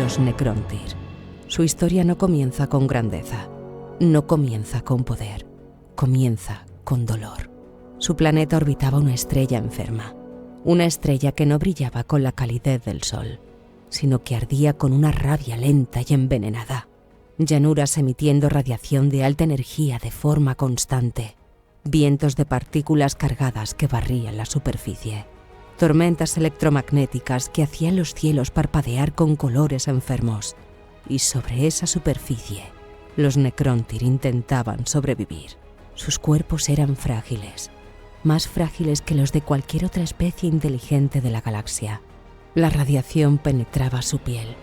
los Necrontyr. Su historia no comienza con grandeza, no comienza con poder, comienza con dolor. Su planeta orbitaba una estrella enferma, una estrella que no brillaba con la calidez del sol, sino que ardía con una rabia lenta y envenenada. Llanuras emitiendo radiación de alta energía de forma constante, vientos de partículas cargadas que barrían la superficie, tormentas electromagnéticas que hacían los cielos parpadear con colores enfermos, y sobre esa superficie los Necrontyr intentaban sobrevivir. Sus cuerpos eran frágiles, más frágiles que los de cualquier otra especie inteligente de la galaxia. La radiación penetraba su piel,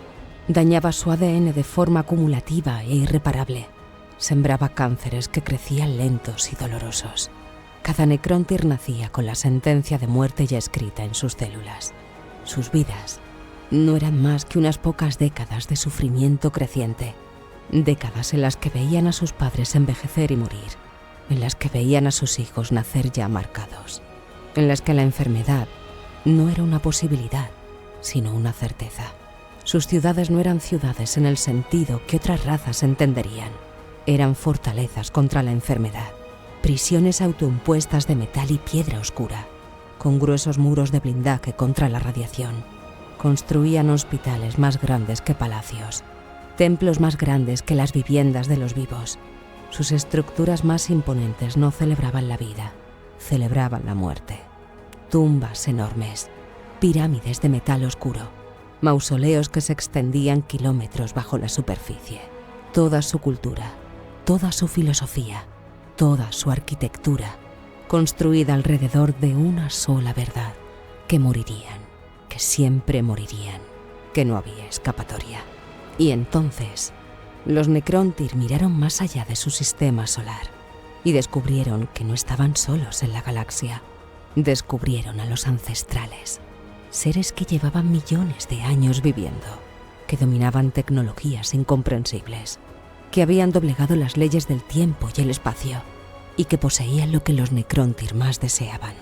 dañaba su ADN de forma acumulativa e irreparable, sembraba cánceres que crecían lentos y dolorosos. Cada Necrontyr nacía con la sentencia de muerte ya escrita en sus células. Sus vidas no eran más que unas pocas décadas de sufrimiento creciente, décadas en las que veían a sus padres envejecer y morir, en las que veían a sus hijos nacer ya marcados, en las que la enfermedad no era una posibilidad, sino una certeza. Sus ciudades no eran ciudades en el sentido que otras razas entenderían. Eran fortalezas contra la enfermedad, prisiones autoimpuestas de metal y piedra oscura, con gruesos muros de blindaje contra la radiación. Construían hospitales más grandes que palacios, templos más grandes que las viviendas de los vivos. Sus estructuras más imponentes no celebraban la vida, celebraban la muerte. Tumbas enormes, pirámides de metal oscuro, mausoleos que se extendían kilómetros bajo la superficie. Toda su cultura, toda su filosofía, toda su arquitectura, construida alrededor de una sola verdad, que morirían, que siempre morirían, que no había escapatoria. Y entonces, los Necrontyr miraron más allá de su sistema solar y descubrieron que no estaban solos en la galaxia. Descubrieron a los ancestrales, seres que llevaban millones de años viviendo, que dominaban tecnologías incomprensibles, que habían doblegado las leyes del tiempo y el espacio, y que poseían lo que los Necrontyr más deseaban,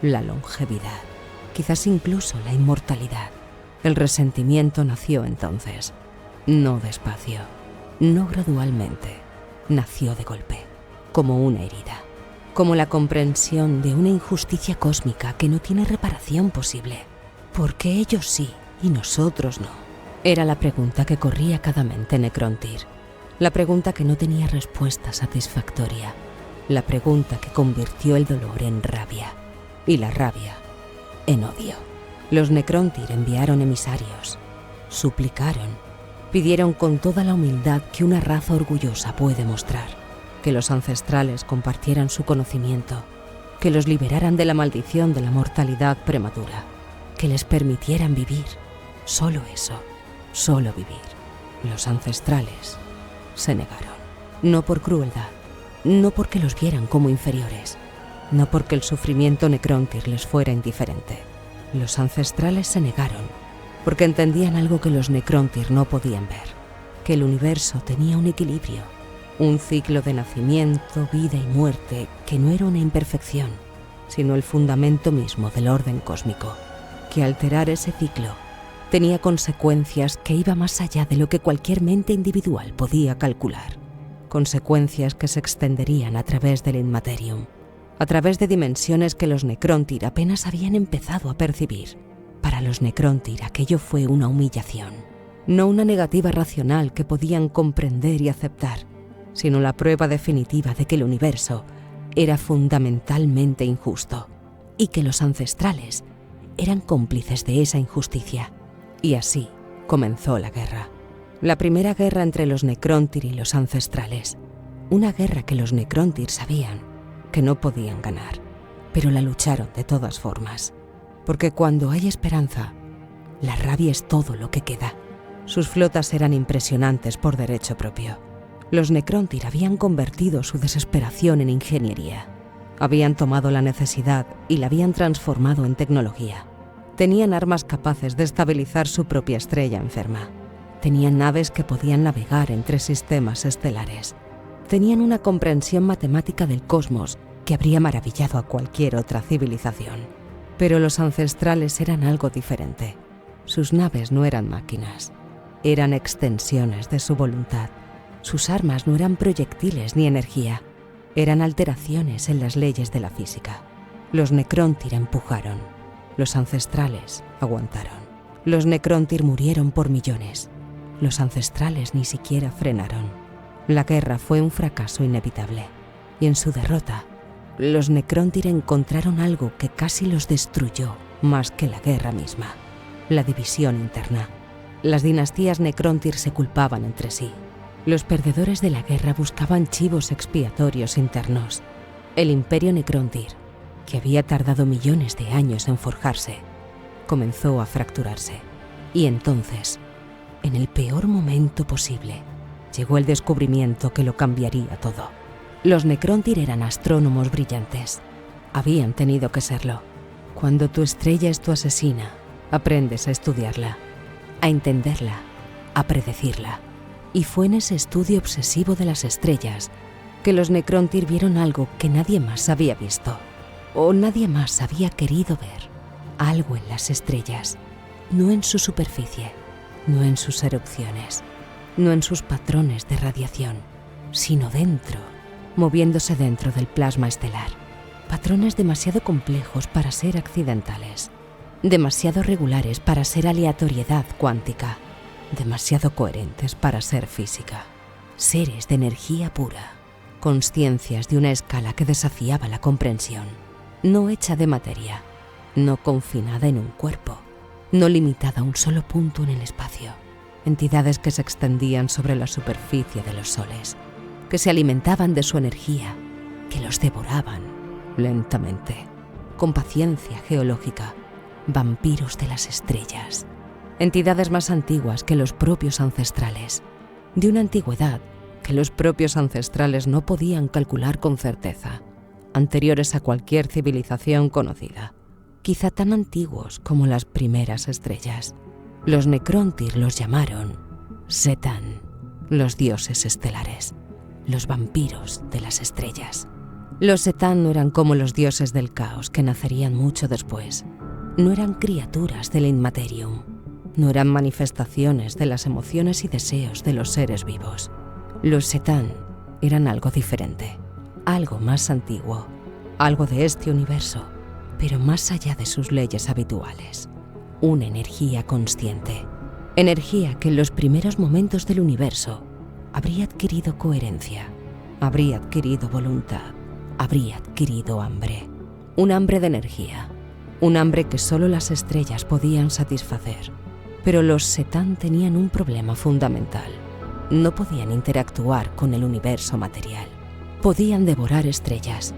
la longevidad, quizás incluso la inmortalidad. El resentimiento nació entonces, no despacio, no gradualmente, nació de golpe, como una herida, como la comprensión de una injusticia cósmica que no tiene reparación posible. ¿Por qué ellos sí y nosotros no? Era la pregunta que corría cada mente Necrontyr, la pregunta que no tenía respuesta satisfactoria, la pregunta que convirtió el dolor en rabia y la rabia en odio. Los Necrontyr enviaron emisarios, suplicaron, pidieron con toda la humildad que una raza orgullosa puede mostrar, que los ancestrales compartieran su conocimiento, que los liberaran de la maldición de la mortalidad prematura, que les permitieran vivir, solo eso, solo vivir. Los ancestrales se negaron, no por crueldad, no porque los vieran como inferiores, no porque el sufrimiento Necrontyr les fuera indiferente. Los ancestrales se negaron porque entendían algo que los Necrontyr no podían ver, que el universo tenía un equilibrio, un ciclo de nacimiento, vida y muerte que no era una imperfección, sino el fundamento mismo del orden cósmico, que alterar ese ciclo tenía consecuencias que iban más allá de lo que cualquier mente individual podía calcular, consecuencias que se extenderían a través del Inmaterium, a través de dimensiones que los Necrontyr apenas habían empezado a percibir. Para los Necrontyr aquello fue una humillación, no una negativa racional que podían comprender y aceptar, sino la prueba definitiva de que el universo era fundamentalmente injusto y que los ancestrales eran cómplices de esa injusticia. Y así comenzó la guerra. La primera guerra entre los Necrontyr y los ancestrales. Una guerra que los Necrontyr sabían que no podían ganar, pero la lucharon de todas formas. Porque cuando hay esperanza, la rabia es todo lo que queda. Sus flotas eran impresionantes por derecho propio. Los Necrontyr habían convertido su desesperación en ingeniería. Habían tomado la necesidad y la habían transformado en tecnología. Tenían armas capaces de estabilizar su propia estrella enferma. Tenían naves que podían navegar entre sistemas estelares. Tenían una comprensión matemática del cosmos que habría maravillado a cualquier otra civilización. Pero los ancestrales eran algo diferente. Sus naves no eran máquinas. eran extensiones de su voluntad. Sus armas no eran proyectiles ni energía, eran alteraciones en las leyes de la física. Los Necrontyr empujaron, los ancestrales aguantaron. Los Necrontyr murieron por millones, los ancestrales ni siquiera frenaron. La guerra fue un fracaso inevitable, y en su derrota, los Necrontyr encontraron algo que casi los destruyó más que la guerra misma: la división interna. Las dinastías Necrontyr se culpaban entre sí. Los perdedores de la guerra buscaban chivos expiatorios internos. El imperio Necrontyr, que había tardado millones de años en forjarse, comenzó a fracturarse. Y entonces, en el peor momento posible, llegó el descubrimiento que lo cambiaría todo. Los Necrontyr eran astrónomos brillantes. Habían tenido que serlo. Cuando tu estrella es tu asesina, aprendes a estudiarla, a entenderla, a predecirla. Y fue en ese estudio obsesivo de las estrellas que los Necrontyr vieron algo que nadie más había visto, o nadie más había querido ver. Algo en las estrellas, no en su superficie, no en sus erupciones, no en sus patrones de radiación, sino dentro, moviéndose dentro del plasma estelar. Patrones demasiado complejos para ser accidentales, demasiado regulares para ser aleatoriedad cuántica, demasiado coherentes para ser física. Seres de energía pura, consciencias de una escala que desafiaba la comprensión, no hecha de materia, no confinada en un cuerpo, no limitada a un solo punto en el espacio. Entidades que se extendían sobre la superficie de los soles, que se alimentaban de su energía, que los devoraban lentamente, con paciencia geológica, vampiros de las estrellas. Entidades más antiguas que los propios ancestrales, de una antigüedad que los propios ancestrales no podían calcular con certeza, anteriores a cualquier civilización conocida, quizá tan antiguos como las primeras estrellas. Los Necrontyr los llamaron Setán, los dioses estelares, los vampiros de las estrellas. Los Setán no eran como los dioses del caos que nacerían mucho después. No eran criaturas del Inmaterium. No eran manifestaciones de las emociones y deseos de los seres vivos. Los Setán eran algo diferente, algo más antiguo, algo de este universo, pero más allá de sus leyes habituales. Una energía consciente, energía que en los primeros momentos del universo habría adquirido coherencia, habría adquirido voluntad, habría adquirido hambre. Un hambre de energía, un hambre que solo las estrellas podían satisfacer. Pero los Setán tenían un problema fundamental. No podían interactuar con el universo material. Podían devorar estrellas,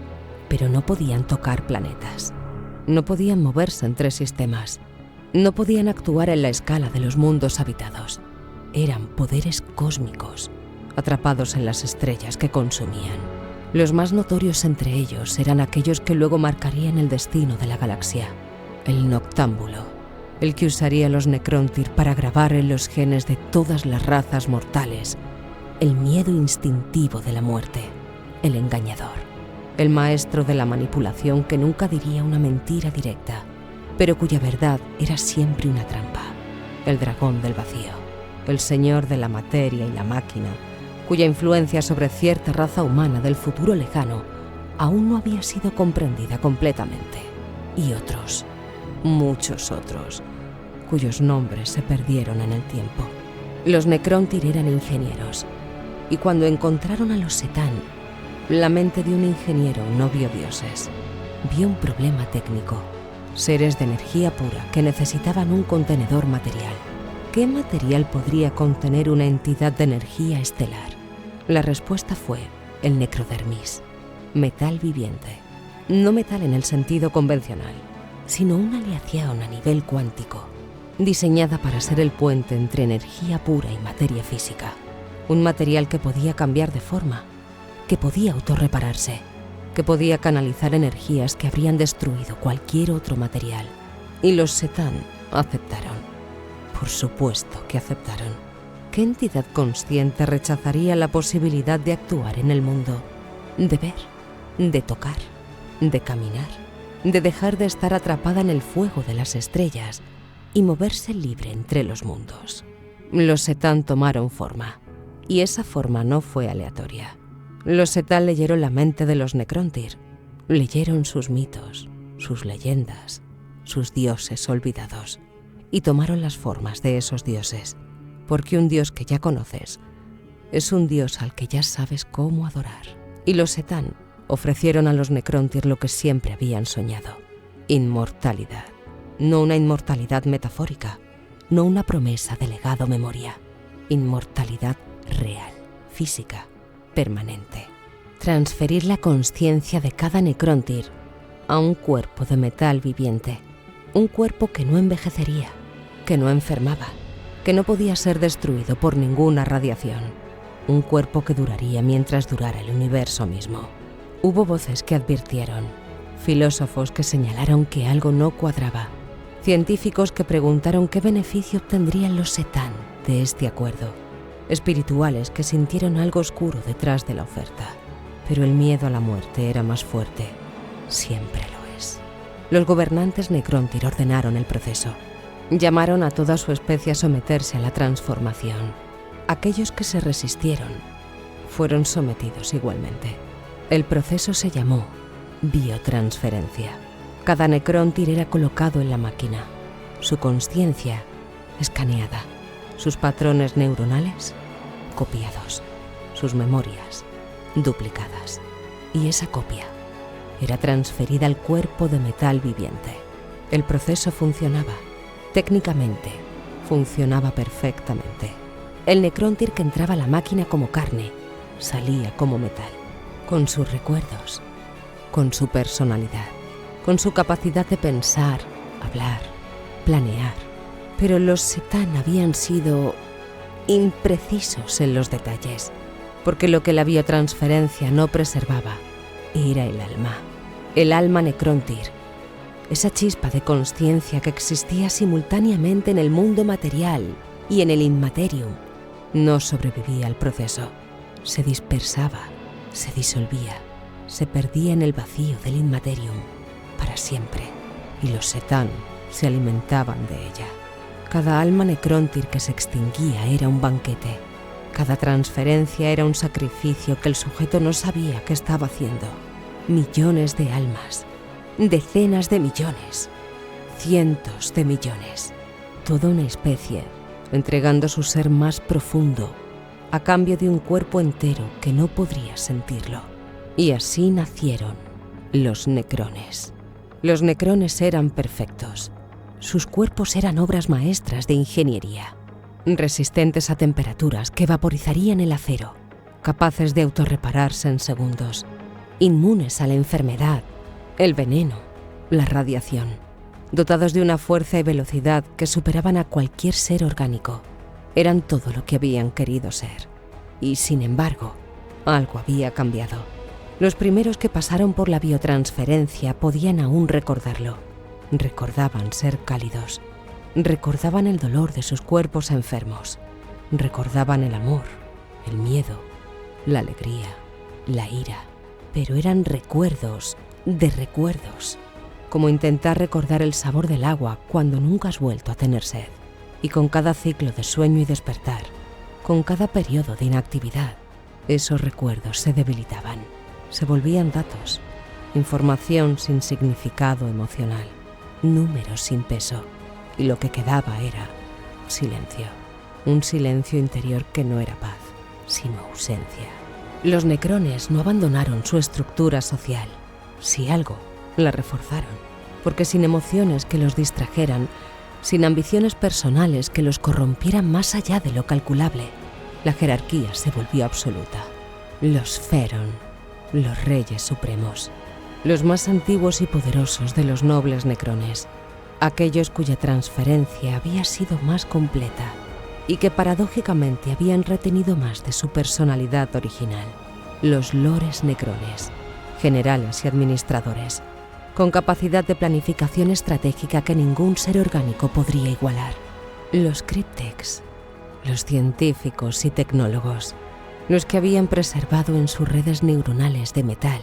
pero no podían tocar planetas. No podían moverse entre sistemas. No podían actuar en la escala de los mundos habitados. Eran poderes cósmicos, atrapados en las estrellas que consumían. Los más notorios entre ellos eran aquellos que luego marcarían el destino de la galaxia. El Noctámbulo, el que usaría los Necrontyr para grabar en los genes de todas las razas mortales el miedo instintivo de la muerte, el engañador, el maestro de la manipulación que nunca diría una mentira directa, pero cuya verdad era siempre una trampa, el dragón del vacío, el señor de la materia y la máquina, cuya influencia sobre cierta raza humana del futuro lejano aún no había sido comprendida completamente, y otros, muchos otros, cuyos nombres se perdieron en el tiempo. Los Necrontyr eran ingenieros, y cuando encontraron a los Setán, la mente de un ingeniero no vio dioses, vio un problema técnico, seres de energía pura que necesitaban un contenedor material. ¿Qué material podría contener una entidad de energía estelar? La respuesta fue el necrodermis, metal viviente, no metal en el sentido convencional, sino una aleación a nivel cuántico, diseñada para ser el puente entre energía pura y materia física. Un material que podía cambiar de forma, que podía autorrepararse, que podía canalizar energías que habrían destruido cualquier otro material. Y los Setán aceptaron. Por supuesto que aceptaron. ¿Qué entidad consciente rechazaría la posibilidad de actuar en el mundo? De ver, de tocar, de caminar, de dejar de estar atrapada en el fuego de las estrellas y moverse libre entre los mundos. Los Setán tomaron forma, y esa forma no fue aleatoria. Los Setán leyeron la mente de los Necrontyr, leyeron sus mitos, sus leyendas, sus dioses olvidados, y tomaron las formas de esos dioses, porque un dios que ya conoces es un dios al que ya sabes cómo adorar. Y los Setán ofrecieron a los Necrontyr lo que siempre habían soñado: inmortalidad. No una inmortalidad metafórica, no una promesa de legado memoria, inmortalidad real, física, permanente. Transferir la consciencia de cada Necrontyr a un cuerpo de metal viviente, un cuerpo que no envejecería, que no enfermaba, que no podía ser destruido por ninguna radiación, un cuerpo que duraría mientras durara el universo mismo. Hubo voces que advirtieron, filósofos que señalaron que algo no cuadraba, científicos que preguntaron qué beneficio obtendrían los Setán de este acuerdo, espirituales que sintieron algo oscuro detrás de la oferta. Pero el miedo a la muerte era más fuerte. Siempre lo es. Los gobernantes Necrontyr ordenaron el proceso. Llamaron a toda su especie a someterse a la transformación. Aquellos que se resistieron fueron sometidos igualmente. El proceso se llamó biotransferencia. Cada Necrontyr era colocado en la máquina, su consciencia escaneada, sus patrones neuronales copiados, sus memorias duplicadas. Y esa copia era transferida al cuerpo de metal viviente. El proceso funcionaba. Técnicamente, funcionaba perfectamente. El Necrontyr que entraba a la máquina como carne, salía como metal, con sus recuerdos, con su personalidad, con su capacidad de pensar, hablar, planear. Pero los Setán habían sido imprecisos en los detalles, porque lo que la biotransferencia no preservaba era el alma Necrontyr, esa chispa de consciencia que existía simultáneamente en el mundo material y en el Inmaterium. No sobrevivía al proceso, se dispersaba, se disolvía, se perdía en el vacío del Inmaterium para siempre, y los Setán se alimentaban de ella. Cada alma Necrontyr que se extinguía era un banquete. Cada transferencia era un sacrificio que el sujeto no sabía que estaba haciendo. Millones de almas, decenas de millones, cientos de millones. Toda una especie entregando su ser más profundo a cambio de un cuerpo entero que no podría sentirlo. Y así nacieron los Necrones. Los Necrones eran perfectos. Sus cuerpos eran obras maestras de ingeniería, resistentes a temperaturas que vaporizarían el acero, capaces de autorrepararse en segundos, inmunes a la enfermedad, el veneno, la radiación, dotados de una fuerza y velocidad que superaban a cualquier ser orgánico. Eran todo lo que habían querido ser. Y, sin embargo, algo había cambiado. Los primeros que pasaron por la biotransferencia podían aún recordarlo. Recordaban ser cálidos. Recordaban el dolor de sus cuerpos enfermos. Recordaban el amor, el miedo, la alegría, la ira. Pero eran recuerdos de recuerdos, como intentar recordar el sabor del agua cuando nunca has vuelto a tener sed. Y con cada ciclo de sueño y despertar, con cada periodo de inactividad, esos recuerdos se debilitaban, se volvían datos, información sin significado emocional, números sin peso. Y lo que quedaba era silencio, un silencio interior que no era paz, sino ausencia. Los Necrones no abandonaron su estructura social, si algo, la reforzaron, porque sin emociones que los distrajeran, sin ambiciones personales que los corrompieran más allá de lo calculable, la jerarquía se volvió absoluta. Los Pharaon, los reyes supremos, los más antiguos y poderosos de los nobles Necrones, aquellos cuya transferencia había sido más completa y que paradójicamente habían retenido más de su personalidad original. Los Lores Necrones, generales y administradores, con capacidad de planificación estratégica que ningún ser orgánico podría igualar. Los Cryptex, los científicos y tecnólogos, los que habían preservado en sus redes neuronales de metal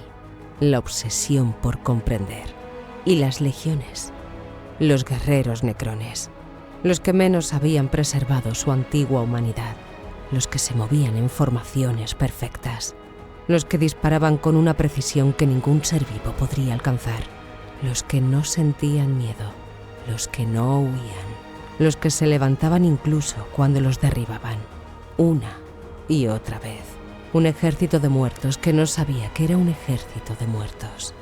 la obsesión por comprender. Y las legiones, los guerreros Necrones, los que menos habían preservado su antigua humanidad, los que se movían en formaciones perfectas, los que disparaban con una precisión que ningún ser vivo podría alcanzar, los que no sentían miedo, los que no huían, los que se levantaban incluso cuando los derribaban, una y otra vez. Un ejército de muertos que no sabía que era un ejército de muertos.